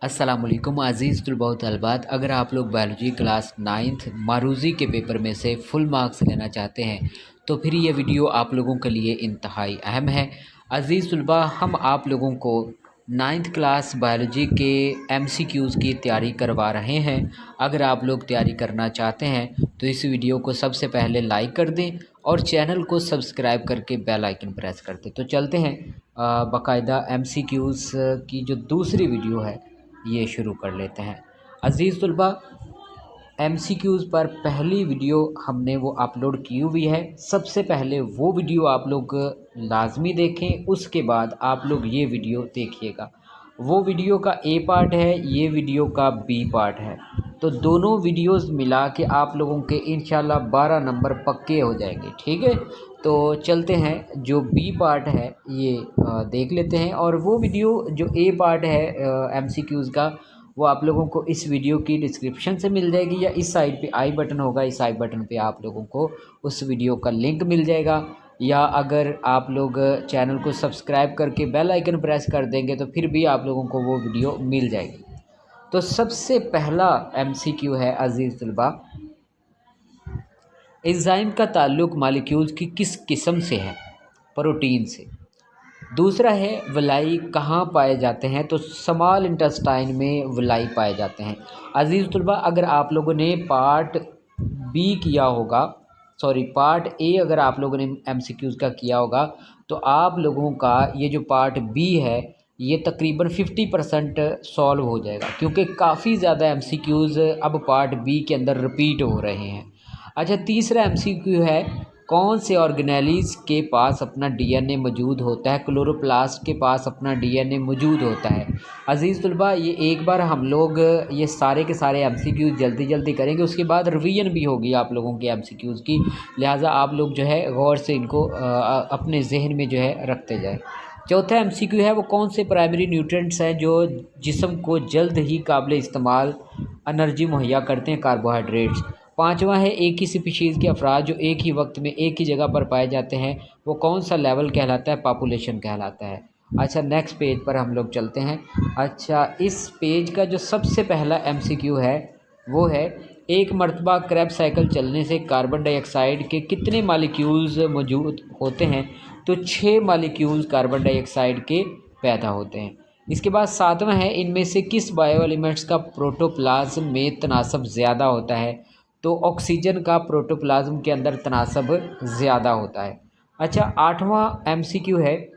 अस्सलाम वालेकुम अज़ीज़ तलबा तलबात। अगर आप लोग बायोलॉजी क्लास 9th मारूज़ी के पेपर में से फुल मार्क्स लेना चाहते हैं तो फिर ये वीडियो आप लोगों के लिए इंतहाई अहम है। अज़ीज़ तलबा, हम आप लोगों को 9th क्लास बायोलॉजी के MCQs की तैयारी करवा रहे हैं। अगर आप लोग तैयारी करना चाहते हैं तो इस वीडियो को सबसे पहले लाइक कर दें और चैनल को सब्सक्राइब करके बेल आइकन प्रेस कर दें। तो चलते हैं बाकायदा MCQs की जो दूसरी वीडियो है ये शुरू कर लेते हैं। अज़ीज़ तलबा, MCQs पर पहली वीडियो हमने वो अपलोड की हुई है। सबसे पहले वो वीडियो आप लोग लाजमी देखें, उसके बाद आप लोग ये वीडियो देखिएगा। वो वीडियो का A पार्ट है, ये वीडियो का B पार्ट है। तो दोनों वीडियोस मिला के आप लोगों के इंशाल्लाह 12 नंबर पक्के हो जाएंगे। ठीक है, तो चलते हैं, जो B पार्ट है ये देख लेते हैं। और वो वीडियो जो A पार्ट है MCQs का, वो आप लोगों को इस वीडियो की डिस्क्रिप्शन से मिल जाएगी या इस साइड पे आई बटन होगा, इस आई बटन पे आप लोगों को उस वीडियो का लिंक मिल जाएगा। या अगर आप लोग चैनल को सब्सक्राइब करके बेल आइकन प्रेस कर देंगे तो फिर भी आप लोगों को वो वीडियो मिल जाएगी। तो सबसे पहला MCQ है अज़ीज़ तलबा, एंजाइम का ताल्लुक़ मालिक्यूल्स की किस किस्म से है? प्रोटीन से। दूसरा है वलाई कहाँ पाए जाते हैं? तो स्मॉल इंटेस्टाइन में वलाई पाए जाते हैं। अज़ीज़ तलबा, अगर आप लोगों ने पार्ट बी किया होगा, सॉरी पार्ट ए अगर आप लोगों ने MCQs का किया होगा तो आप लोगों का ये जो पार्ट बी है ये तकरीबन 50% सॉल्व हो जाएगा, क्योंकि काफ़ी ज़्यादा MCQs अब पार्ट बी के अंदर रिपीट हो रहे हैं। अच्छा, तीसरा MCQ है, कौन से ऑर्गेनेलीज़ के पास अपना DNA मौजूद होता है? क्लोरोप्लास्ट के पास अपना DNA मौजूद होता है। अज़ीज़ तलबा, ये एक बार हम लोग ये सारे के सारे MCQs जल्दी जल्दी करेंगे, उसके बाद रिवीजन भी होगी आप लोगों के MCQs की, लिहाजा आप लोग जो है गौर से इनको अपने जहन में जो है रखते जाएँ। चौथा MCQ है, वो कौन से प्राइमरी न्यूट्रिएंट्स हैं जो जिस्म को जल्द ही काबिल इस्तेमाल एनर्जी मुहैया करते हैं? कार्बोहाइड्रेट्स। पाँचवा है, एक ही स्पीशीज़ के अफराद जो एक ही वक्त में एक ही जगह पर पाए जाते हैं वो कौन सा लेवल कहलाता है? पॉपुलेशन कहलाता है। अच्छा, नेक्स्ट पेज पर हम लोग चलते हैं। अच्छा, इस पेज का जो सबसे पहला MCQ है वो है, एक मरतबा क्रैब साइकिल चलने से कार्बन डाइऑक्साइड के कितने मालिक्यूल्स मौजूद होते हैं? तो 6 मालिक्यूल्स कार्बन डाइऑक्साइड के पैदा होते हैं। इसके बाद सातवां है, इनमें से किस बायो एलिमेंट्स का प्रोटोप्लाज्म में तनासब ज़्यादा होता है? तो ऑक्सीजन का प्रोटोप्लाज्म के अंदर तनासब ज़्यादा होता है। अच्छा, आठवां MCQ है,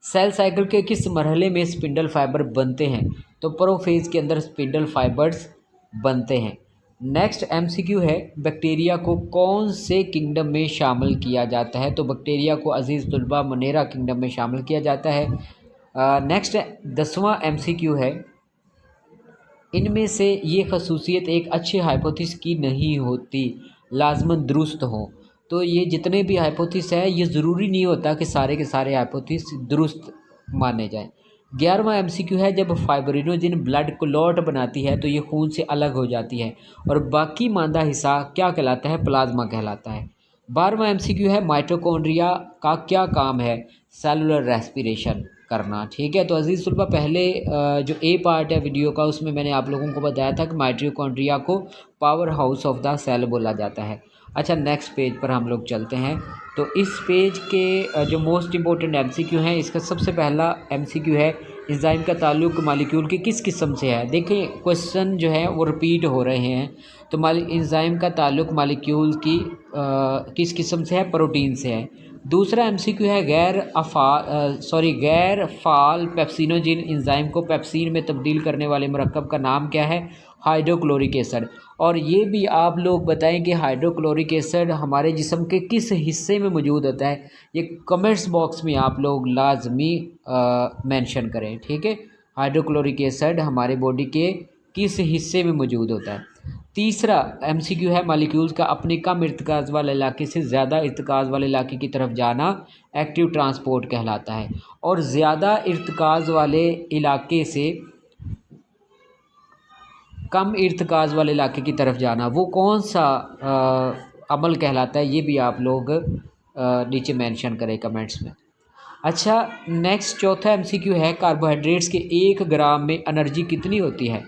सेल साइकिल के किस मरहले में स्पिंडल फाइबर बनते हैं? तो प्रोफेज के अंदर स्पिंडल फाइबर्स बनते हैं। नेक्स्ट MCQ है, बैक्टीरिया को कौन से किंगडम में शामिल किया जाता है? तो बैक्टीरिया को अज़ीज़ तलबा मोनेरा किंगडम में शामिल किया जाता है। नेक्स्ट 10वां MCQ है, इनमें से ये खसूसियत एक अच्छे हाइपोथेसिस की नहीं होती, लाजमन दुरुस्त हो। तो ये जितने भी हाइपोथेसिस है ये ज़रूरी नहीं होता कि सारे के सारे हाइपोथेसिस दुरुस्त माने जाएं। 11वां MCQ है, जब फाइब्रिनोजिन ब्लड क्लॉट बनाती है तो ये खून से अलग हो जाती है और बाकी मांदा हिस्सा क्या कहलाता है? प्लाज्मा कहलाता है। 12वां MCQ है, माइटोकॉन्ड्रिया का क्या काम है? सेलुलर रेस्पिरेशन करना। ठीक है, तो अज़ीज़ तलबा, पहले जो A पार्ट है वीडियो का उसमें मैंने आप लोगों को बताया था कि माइटोकॉन्ड्रिया को power house of the cell बोला जाता है। अच्छा, नेक्स्ट पेज पर हम लोग चलते हैं। तो इस पेज के जो मोस्ट इंपॉर्टेंट MCQ हैं, इसका सबसे पहला MCQ है, एंजाइम का ताल्लुक़ मालिक्यूल की किस किस्म से है? देखिए, क्वेश्चन जो है वो रिपीट हो रहे हैं। तो एंजाइम का ताल्लुक़ मालिक्यूल की किस किस्म से है? प्रोटीन से है। दूसरा MCQ है, गैर फाल पेप्सिनोजिन एंजाइम को पेप्सिन में तब्दील करने वाले मरकब का नाम क्या है? Hydrochloric acid. और ये भी आप लोग बताएं कि हाइड्रोक्लोरिक एसिड हमारे जिस्म के किस हिस्से में मौजूद होता है? ये कमेंट्स बॉक्स में आप लोग लाजमी मेंशन करें। ठीक है, हाइड्रोक्लोरिक एसिड हमारे बॉडी के किस हिस्से में मौजूद होता है? तीसरा MCQ है, मालिक्यूल्स का अपने कम इर्तिकाज़ वाले इलाके से ज़्यादा इर्तिकाज़ वाले इलाके की तरफ जाना एक्टिव ट्रांसपोर्ट कहलाता है। और ज़्यादा इर्तिकाज़ वाले इलाके से कम इर्तिकाज़ वाले इलाके की तरफ जाना वो कौन सा अमल कहलाता है? ये भी आप लोग नीचे मेंशन करें कमेंट्स में। अच्छा, नेक्स्ट चौथा एमसीक्यू है, कार्बोहाइड्रेट्स के 1 ग्राम में एनर्जी कितनी होती है?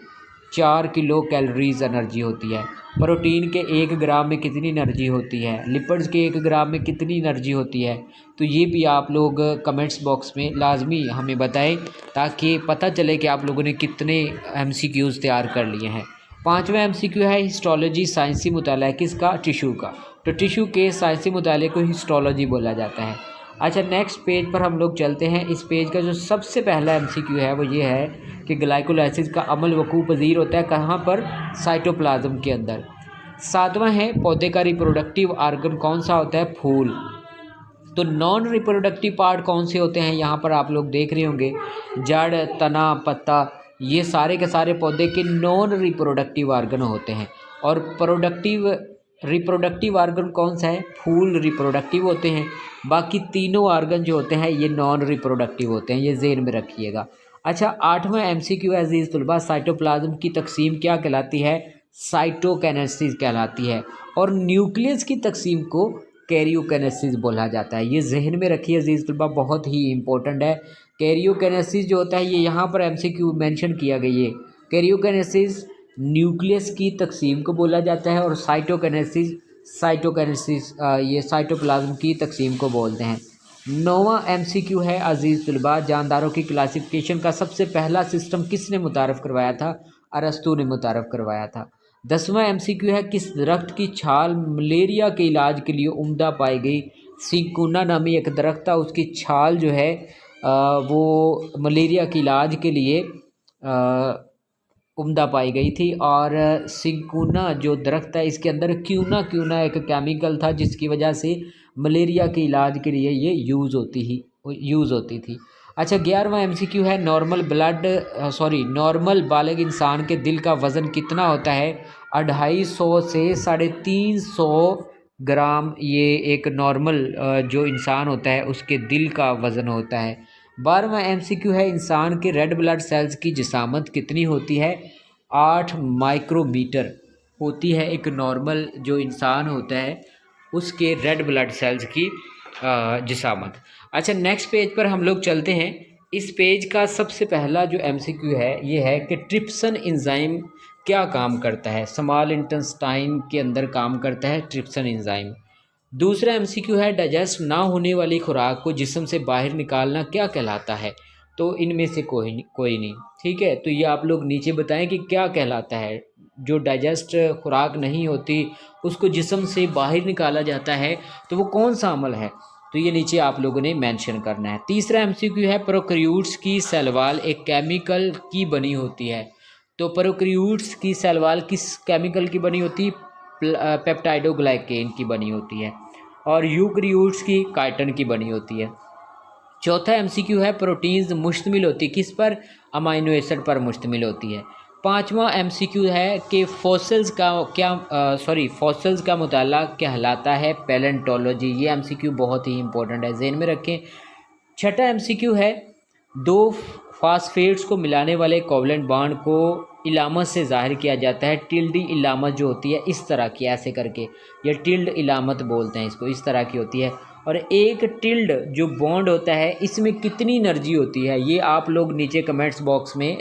4 किलो कैलोरीज एनर्जी होती है। प्रोटीन के 1 ग्राम में कितनी एनर्जी होती है? लिपिड्स के 1 ग्राम में कितनी एनर्जी होती है? तो ये भी आप लोग कमेंट्स बॉक्स में लाजमी हमें बताएं, ताकि पता चले कि आप लोगों ने कितने एमसीक्यूज़ तैयार कर लिए हैं। 5वां एमसीक्यू है, हिस्टोलॉजी साइंसी मुताला किसका? टिशू का। तो टिशू के साइंसी मुताले को हिस्टोलॉजी बोला जाता है। अच्छा, नेक्स्ट पेज पर हम लोग चलते हैं। इस पेज का जो सबसे पहला एमसीक्यू है वो ये है कि ग्लाइकोलाइसिस का अमल वकूफ़ पज़ीर होता है कहाँ पर? साइटोप्लाज्म के अंदर। 7वां है, पौधे का रिप्रोडक्टिव आर्गन कौन सा होता है? फूल। तो नॉन रिप्रोडक्टिव पार्ट कौन से होते हैं? यहाँ पर आप लोग देख रहे होंगे, जड़, तना, पत्ता, ये सारे के सारे पौधे के नॉन रिप्रोडक्टिव आर्गन होते हैं। और रिप्रोडक्टिव आर्गन कौन सा है? फूल रिप्रोडक्टिव होते हैं। बाकी तीनों आर्गन जो होते हैं ये नॉन रिप्रोडक्टिव होते हैं, ये ज़हन में रखिएगा। अच्छा, 8वां एमसीक्यू अज़ीज़ तलबा, साइटोप्लाज्म की तकसीम क्या कहलाती है? साइटोकाइनेसिस कहलाती है। और न्यूक्लियस की तकसीम को कैरियोकाइनेसिस बोला जाता है। ये जहन में रखिए अज़ीज़ तलबा, बहुत ही इंपॉर्टेंट है। कैरियोकाइनेसिस जो होता है ये यहाँ पर एमसीक्यू मेंशन किया गया है। कैरियोकाइनेसिस न्यूक्लियस की तकसीम को बोला जाता है, और साइटोकाइनेसिस ये साइटोप्लाज्म की तकसीम को बोलते हैं। 9वां एमसीक्यू है अज़ीज़ तलबा, जानदारों की क्लासिफिकेशन का सबसे पहला सिस्टम किसने मुतारफ़ करवाया था? अरस्तू ने मुतारफ़ करवाया था। 10वां एमसीक्यू है, किस दरख्त की छाल मलेरिया के इलाज के लिए उम्दा पाई गई? सिंकुना नामी एक दरख्त था, उसकी छाल जो है वो मलेरिया के इलाज के लिए उम्दा पाई गई थी। और सिंकुना जो दरख्त है इसके अंदर क्यूना एक केमिकल था, जिसकी वजह से मलेरिया के इलाज के लिए ये यूज़ होती थी। अच्छा, 11वां एमसीक्यू है, नॉर्मल बालिग इंसान के दिल का वज़न कितना होता है? 250 से 350 ग्राम ये एक नॉर्मल जो इंसान होता है उसके दिल का वज़न होता है। 12वां एमसीक्यू है, इंसान के रेड ब्लड सेल्स की जिसामत कितनी होती है? 8 माइक्रोमीटर होती है एक नॉर्मल जो इंसान होता है उसके रेड ब्लड सेल्स की जिसामत। अच्छा, नेक्स्ट पेज पर हम लोग चलते हैं। इस पेज का सबसे पहला जो एमसीक्यू है ये है कि ट्रिप्सन एंजाइम क्या काम करता है? स्मॉल इंटेस्टाइन के अंदर काम करता है ट्रिप्सन एंजाइम। दूसरा एमसीक्यू है, डाइजेस्ट ना होने वाली खुराक को जिस्म से बाहर निकालना क्या कहलाता है? तो इनमें से कोई नहीं। ठीक है, तो ये आप लोग नीचे बताएं कि क्या कहलाता है। जो डाइजेस्ट खुराक नहीं होती उसको जिस्म से बाहर निकाला जाता है, तो वो कौन सा अमल है? तो ये नीचे आप लोगों ने मेंशन करना है। तीसरा एमसीक्यू है, प्रोकैरियोट्स की सेल वॉल एक केमिकल की बनी होती है। तो प्रोकैरियोट्स की सेल वॉल किस केमिकल की बनी होती है? पेप्टाइडोग्लाइकेन की बनी होती है। और यूकैरियोट्स की काइटिन की बनी होती है। चौथा एमसीक्यू है, प्रोटीन्स मुश्तमिल होती किस पर? अमाइनो एसिड पर मुश्तमिल होती है। 5वां एमसीक्यू है कि फॉसिल्स का मुताला कहलाता है पैलेंटोलॉजी। ये एमसीक्यू बहुत ही इंपॉर्टेंट है, ज़हन में रखें। छठा एमसीक्यू है, 2 फास्फेट्स को मिलाने वाले कोवलेंट बॉन्ड को इलामत से ज़ाहिर किया जाता है। टिल्ड इलामत जो होती है इस तरह की, ऐसे करके, या टिल्ड इलामत बोलते हैं इसको, इस तरह की होती है। और एक टिल्ड जो बॉन्ड होता है इसमें कितनी एनर्जी होती है? ये आप लोग नीचे कमेंट्स बॉक्स में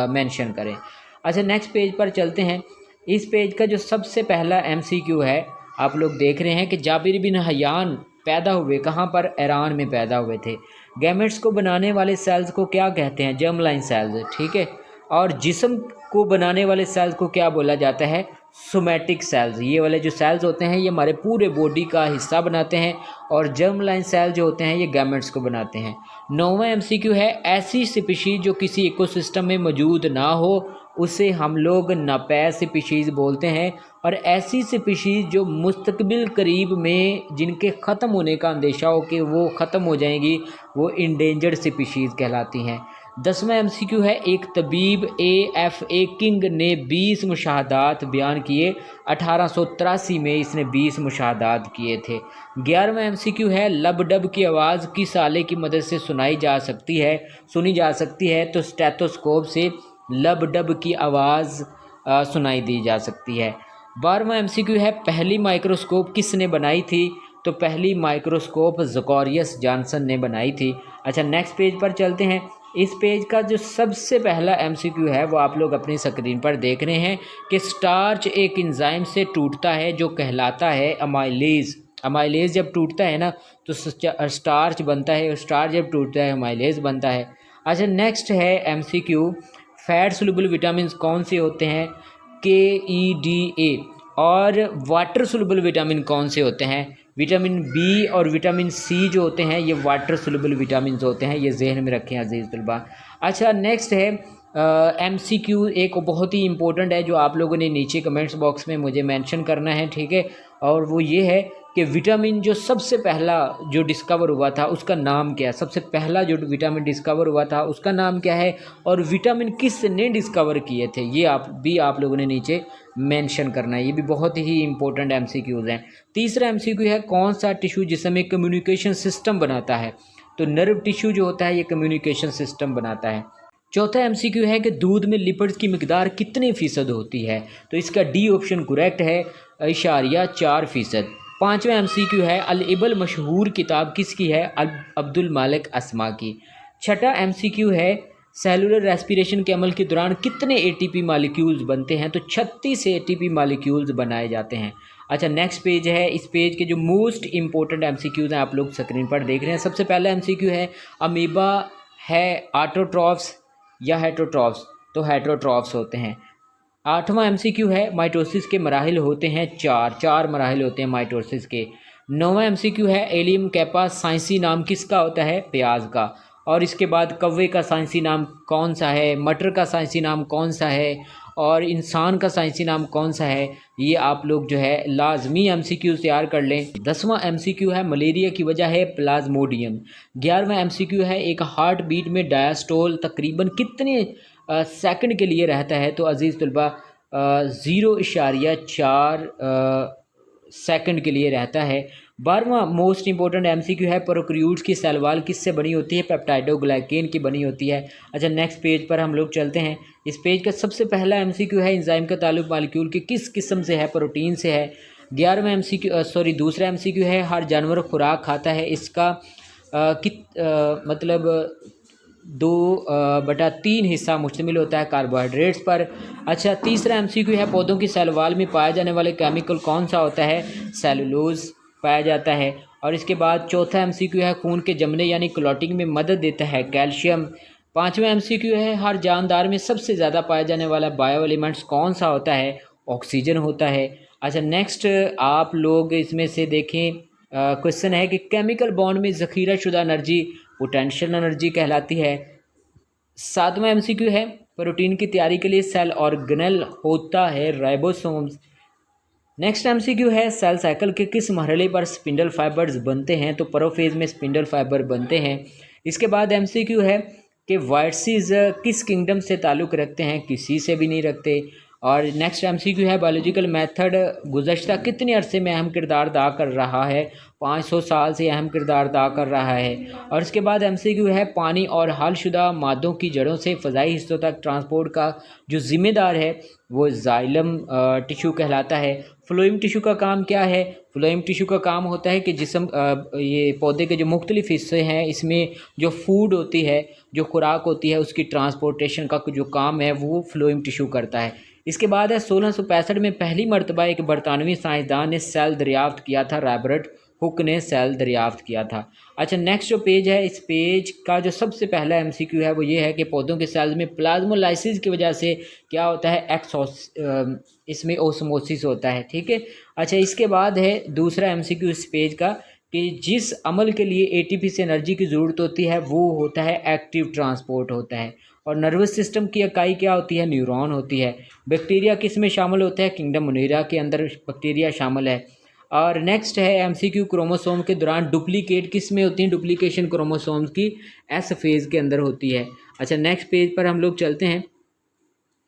मेंशन करें। अच्छा, नेक्स्ट पेज पर चलते हैं। इस पेज का जो सबसे पहला एमसीक्यू है, आप लोग देख रहे हैं कि जाबिर बिन हयान पैदा हुए कहाँ पर? ईरान में पैदा हुए थे। गैमेट्स को बनाने वाले सेल्स को क्या कहते हैं? Germline cells. ठीक है, और जिस्म को बनाने वाले सेल्स को क्या बोला जाता है? Somatic cells. ये वाले जो सेल्स होते हैं ये हमारे पूरे बॉडी का हिस्सा बनाते हैं, और जर्मलाइन सेल जो होते हैं ये गैमेट्स को बनाते हैं। 9वां एमसीक्यू है, ऐसी स्पीशीज़ जो किसी इकोसिस्टम में मौजूद ना हो उसे हम लोग नापैद स्पीशीज़ बोलते हैं। और ऐसी स्पीशीज़ जो मुस्तकबिल करीब में जिनके ख़त्म होने का अंदेशा हो कि वो ख़त्म हो जाएंगी, वो इंडेंजर्ड स्पीशीज़ कहलाती हैं। 10वां एमसीक्यू है, एक तबीब AFA किंग ने 20 मुशाहदात बयान किए। 1883 में इसने 20 मुशाहदात किए थे। 11वां एमसीक्यू है, लब डब की आवाज़ किस आले की मदद से सुनी जा सकती है? तो स्टेथोस्कोप से लब डब की आवाज़ सुनाई दी जा सकती है। 12वां एमसीक्यू है, पहली माइक्रोस्कोप किसने बनाई थी? तो पहली माइक्रोस्कोप ज़कोरियस जॉनसन ने बनाई थी। अच्छा, नेक्स्ट पेज पर चलते हैं। इस पेज का जो सबसे पहला एमसीक्यू है वो आप लोग अपनी स्क्रीन पर देख रहे हैं कि स्टार्च एक एंजाइम से टूटता है जो कहलाता है अमाइलेज। अमाइलेज जब टूटता है ना तो स्टार्च बनता है, स्टार्च जब टूटता है अमाइलेज बनता है। अच्छा, नेक्स्ट है एमसीक्यू, फैट सोल्यूबल विटामिन कौन से होते हैं? KEDA। और वाटर सोल्यूबल विटामिन कौन से होते हैं? विटामिन बी और विटामिन सी जो होते हैं ये वाटर सोल्यूबल विटामिन होते हैं, ये जहन में रखें अजीज़ तलबा। अच्छा, नेक्स्ट है MCQ, एक बहुत ही इंपॉर्टेंट है जो आप लोगों ने नीचे कमेंट्स बॉक्स में मुझे मेंशन करना है, ठीक है। और वो ये है कि विटामिन जो सबसे पहला जो डिस्कवर हुआ था उसका नाम क्या है? सबसे पहला जो विटामिन डिस्कवर हुआ था उसका नाम क्या है? और विटामिन किसने डिस्कवर किए थे? ये आप लोगों ने नीचे मेंशन करना है। ये भी बहुत ही इंपॉर्टेंट MCQs हैं। तीसरा MCQ है, कौन सा टिश्यू जिसमें कम्युनिकेशन सिस्टम बनाता है? तो नर्व टिश्यू जो होता है ये कम्युनिकेशन सिस्टम बनाता है। चौथा MCQ है कि दूध में लिपिड्स की मिकदार कितने फ़ीसद होती है? तो इसका डी ऑप्शन करेक्ट है, 4%। पाँचवा MCQ है, अल इबल मशहूर किताब किसकी है? अब्दुल मालिक अस्मा की। छठा MCQ है, सेलुलर रेस्पिरेशन के अमल के दौरान कितने ATP मालिक्यूल्स बनते हैं? तो 36 ATP मालिक्यूल्स बनाए जाते हैं। अच्छा, नेक्स्ट पेज है। इस पेज के जो मोस्ट इंपॉर्टेंट MCQs हैं आप लोग स्क्रीन पर देख रहे हैं। सबसे पहला MCQ है, अमीबा है ऑटोट्रॉफ्स या हेटरोट्रॉफ्स? तो हेटरोट्रॉफ्स होते हैं। आठवां MCQ है, माइटोसिस के मराहिल होते हैं चार मराहिल होते हैं माइटोसिस के। नौवां MCQ है, एलियम कैपा साइंसी नाम किसका होता है? प्याज का। और इसके बाद कौवे का साइंसी नाम कौन सा है? मटर का साइंसी नाम कौन सा है? और इंसान का साइंसी नाम कौन सा है? ये आप लोग जो है लाजमी MCQ तैयार कर लें। 10वां MCQ है, मलेरिया की वजह है प्लाज्मोडियम। 11वां MCQ है, एक हार्ट बीट में डायस्टोल तकरीबन कितने सेकंड के लिए रहता है? तो अजीज़ तलबा 0.4 सेकंड के लिए रहता है। 12वां मोस्ट इंपॉर्टेंट MCQ है, प्रोकैरियोट्स की सेल वॉल किससे बनी होती है? पेप्टाइडोग्लाइकेन की बनी होती है। अच्छा, नेक्स्ट पेज पर हम लोग चलते हैं। इस पेज का सबसे पहला MCQ है, एंजाइम का ताल्लुक मालिक्यूल की किस किस्म से है? प्रोटीन से है। 11वां दूसरा MCQ है, हर जानवर खुराक खाता है, इसका मतलब 2/3 हिस्सा मुश्तमिल होता है कार्बोहाइड्रेट्स पर। अच्छा, तीसरा MCQ है, पौधों की सेल वॉल में पाए जाने वाले केमिकल कौन सा होता है? सेलुलोज पाया जाता है। और इसके बाद चौथा MCQ है, खून के जमने यानी क्लॉटिंग में मदद देता है कैल्शियम। 5वां MCQ है, हर जानदार में सबसे ज़्यादा पाया जाने वाला बायो एलिमेंट्स कौन सा होता है? ऑक्सीजन होता है। अच्छा, नेक्स्ट आप लोग इसमें से देखें, क्वेश्चन है कि केमिकल बॉन्ड में ज़ख़ीरा शुदा एनर्जी पोटेंशियल एनर्जी कहलाती है। 7वां MCQ है, प्रोटीन की तैयारी के लिए सेल ऑर्गेनेल होता है राइबोसोम्स। नेक्स्ट MCQ है, सेल साइकिल के किस मरहले पर स्पिंडल फाइबर्स बनते हैं? तो प्रोफेज में स्पिंडल फाइबर बनते हैं। इसके बाद MCQ है कि वायरसेस किस किंगडम से ताल्लुक़ रखते हैं? किसी से भी नहीं रखते। और नेक्स्ट MCQ है, बायोलॉजिकल मेथड गुज़श्ता कितने अरसे में अहम किरदार अदा कर रहा है? 500 साल से अहम किरदार अदा कर रहा है। और इसके बाद MCQ है, पानी और हलशुदा मादों की जड़ों से फ़ज़ाई हिस्सों तक ट्रांसपोर्ट का जो ज़िम्मेदार है वो जाइलम टिश्यू कहलाता है। फ्लोएम टिश्यू का काम क्या है? फ्लोएम टिश्यू का काम होता है कि जिस्म ये पौधे के जो मुख्तलिफ हिस्से हैं इसमें जो फूड होती है, जो खुराक होती है, उसकी ट्रांसपोर्टेशन का जो काम है वो फ्लोएम टिश्यू करता है। इसके बाद है 1665 में पहली मरतबा एक बरतानवी साइंसदान ने सेल दरियाफ्त किया था, रॉबर्ट हुक ने सेल दरियाफ्त किया था। अच्छा, नेक्स्ट जो पेज है, इस पेज का जो सबसे पहला MCQ है वो ये है कि पौधों के सेल्स में प्लाज्मोलाइसिस की वजह से क्या होता है? इसमें ओस्मोसिस होता है, ठीक है। अच्छा, इसके बाद है दूसरा MCQ इस पेज का कि जिस अमल के लिए ATP से एनर्जी की ज़रूरत होती है वो होता है एक्टिव ट्रांसपोर्ट होता है। और नर्वस सिस्टम की इकाई क्या होती है? न्यूरॉन होती है। बैक्टीरिया किस में शामिल होते हैं? किंगडम मुनीरा के अंदर बैक्टीरिया शामिल है। और नेक्स्ट है MCQ, क्रोमोसोम के दौरान डुप्लीकेट किस में होती हैं? डुप्लीकेशन क्रोमोसोम्स की S फेज़ के अंदर होती है। अच्छा, नेक्स्ट पेज पर हम लोग चलते हैं।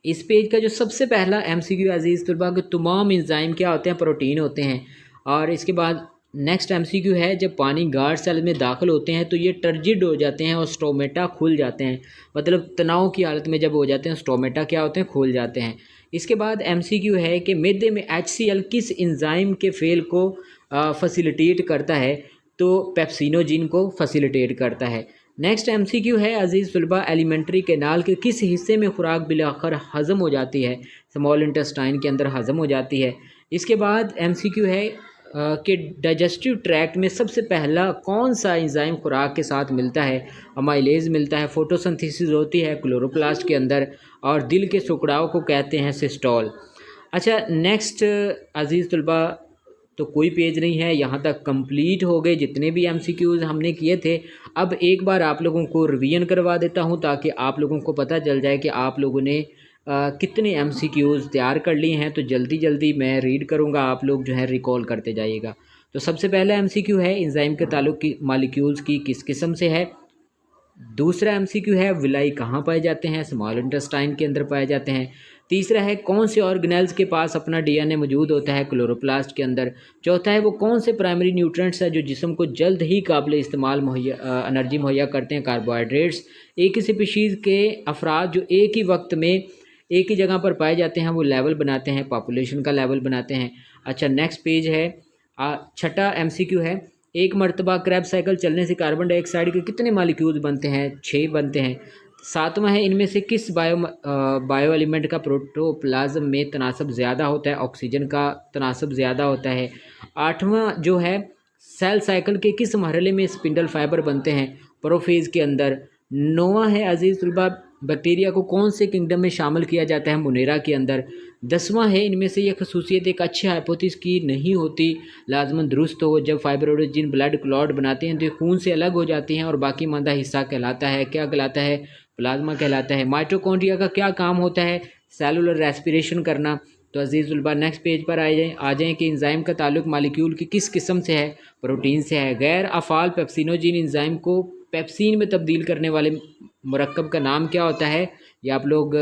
इस पेज का जो सबसे पहला MCQ अजीज़ तलबा के तमाम एंजाइम क्या होते हैं? प्रोटीन होते हैं। और इसके बाद नेक्स्ट MCQ है, जब पानी गार्ड सेल में दाखिल होते हैं तो ये टर्जिड हो जाते हैं और स्टोमेटा खुल जाते हैं। मतलब तनाव की हालत में जब हो जाते हैं स्टोमेटा क्या होते हैं? खुल जाते हैं। इसके बाद MCQ है कि मैदे में HCl किस एंजाइम के फेल को फैसिलिटेट करता है, तो पेप्सिनोजिन को फैसिलिटेट करता है। नेक्स्ट MCQ है अजीज़ तलबा, एलिमेंट्री कैनाल के किस हिस्से में खुराक बिलाखर हज़म हो जाती है, स्मॉल इंटेस्टाइन के अंदर हज़म हो जाती है। इसके बाद MCQ है कि डाइजेस्टिव ट्रैक्ट में सबसे पहला कौन सा एंजाइम खुराक के साथ मिलता है, अमाइलेज मिलता है, फोटोसिंथेसिस होती है क्लोरोप्लास्ट के अंदर, और दिल के टुकड़ाओं को कहते हैं सिस्टोल। अच्छा नेक्स्ट अजीज़ तलबा, तो कोई पेज नहीं है, यहाँ तक कंप्लीट हो गए जितने भी MCQs हमने किए थे। अब एक बार आप लोगों को रिवीजन करवा देता हूँ ताकि आप लोगों को पता चल जाए कि आप लोगों ने कितने MCQs तैयार कर लिए हैं। तो जल्दी जल्दी मैं रीड करूँगा, आप लोग जो है रिकॉल करते जाइएगा। तो सबसे पहला MCQ है एंजाइम के ताल्लुक की मालिक्यूल्स की किस किस्म से है। दूसरा MCQ है विलाई कहाँ पाए जाते हैं, स्मॉल इंटेस्टाइन के अंदर पाए जाते हैं। तीसरा है कौन से ऑर्गेनेल्स के पास अपना DNA मौजूद होता है, क्लोरोप्लास्ट के अंदर। चौथा है वो कौन से प्राइमरी न्यूट्रिएंट्स है जो जिस्म को जल्द ही काबिल इस्तेमाल एनर्जी मुहैया करते हैं, कार्बोहाइड्रेट्स। एक ही स्पीशीज़ के अफराद जो एक ही वक्त में एक ही जगह पर पाए जाते हैं वो लेवल बनाते हैं, पॉपुलेशन का लेवल बनाते हैं। अच्छा नेक्स्ट पेज है, छठा MCQ है एक मरतबा क्रैब साइकिल चलने से कार्बन डाइऑक्साइड के कितने मालिक्यूल्स बनते हैं, 6 बनते हैं। सातवां है इनमें से किस बायो एलिमेंट का प्रोटोप्लाज्म में तनासब ज़्यादा होता है, ऑक्सीजन का तनासब ज़्यादा होता है। आठवां जो है सेल साइकिल के किस मरहले में स्पिंडल फाइबर बनते हैं, प्रोफेज़ के अंदर। नौवां है अजीज़ तलबा बैक्टीरिया को कौन से किंगडम में शामिल किया जाता है, मुनेरा के अंदर। 10वां है इनमें से यह खसूसियत एक अच्छे हाइपोथेसिस की नहीं होती, लाजमन दुरुस्त हो। जब फाइब्रोजिन ब्लड क्लॉट बनाते हैं तो ये खून से अलग हो जाती हैं और बाकी मादा हिस्सा कहलाता है, क्या कहलाता है, प्लाज्मा कहलाता है। माइटोकॉन्ड्रिया का क्या काम होता है, सेलुलर रेस्पिरेशन करना। तो अजीज़ तलबा नेक्स्ट पेज पर आ जाएँ कि एंजाइम का ताल्लुक मालिक्यूल की किस किस्म से है, प्रोटीन से है। गैर अफ़ाल पेप्सिनोजिन एंजाइम को पेप्सिन में तब्दील करने वाले मरकब का नाम क्या होता है, ये आप लोग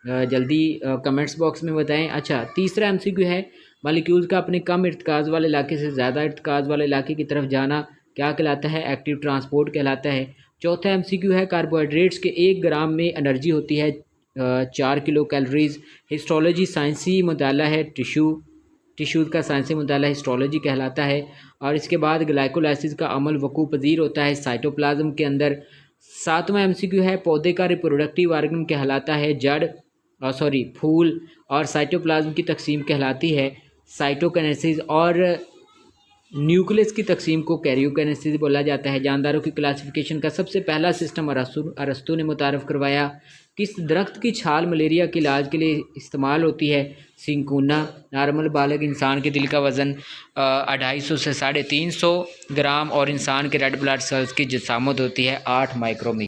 जल्दी कमेंट्स बॉक्स में बताएं। अच्छा तीसरा MCQ है मालिक्यूल्स का अपने कम इर्तिकाज़ वाले इलाके से ज़्यादा इर्तिकाज़ वाले इलाके की तरफ जाना क्या कहलाता है, एक्टिव ट्रांसपोर्ट कहलाता है। चौथा MCQ है कार्बोहाइड्रेट्स के 1 ग्राम में एनर्जी होती है 4 किलो कैलोरीज। हिस्टोलॉजी साइंसी मुताला है, टिश्यूज़ का साइंसी मुताला हिस्टोलॉजी कहलाता है। और इसके बाद ग्लाइकोलाइसिस का अमल वकूफ़ पज़ीर होता है साइटोप्लाज्म के अंदर। 7वां MCQ है पौधे का रिप्रोडक्टिव ऑर्गन कहलाता है फूल, और साइटोप्लाज्म की तकसीम कहलाती है साइटोकिनेसिस, और न्यूक्लियस की तकसीम को कैरियोकिनेसिस बोला जाता है। जानदारों की क्लासिफिकेशन का सबसे पहला सिस्टम अरस्तु ने मुतारफ़ करवाया। किस दरख्त की छाल मलेरिया के इलाज के लिए इस्तेमाल होती है, सिंकुना। नॉर्मल बालग इंसान के दिल का वज़न 250 से 350 ग्राम और इंसान के रेड ब्लड सेल्स की जिसामत होती है 8 माइक्रोमीटर।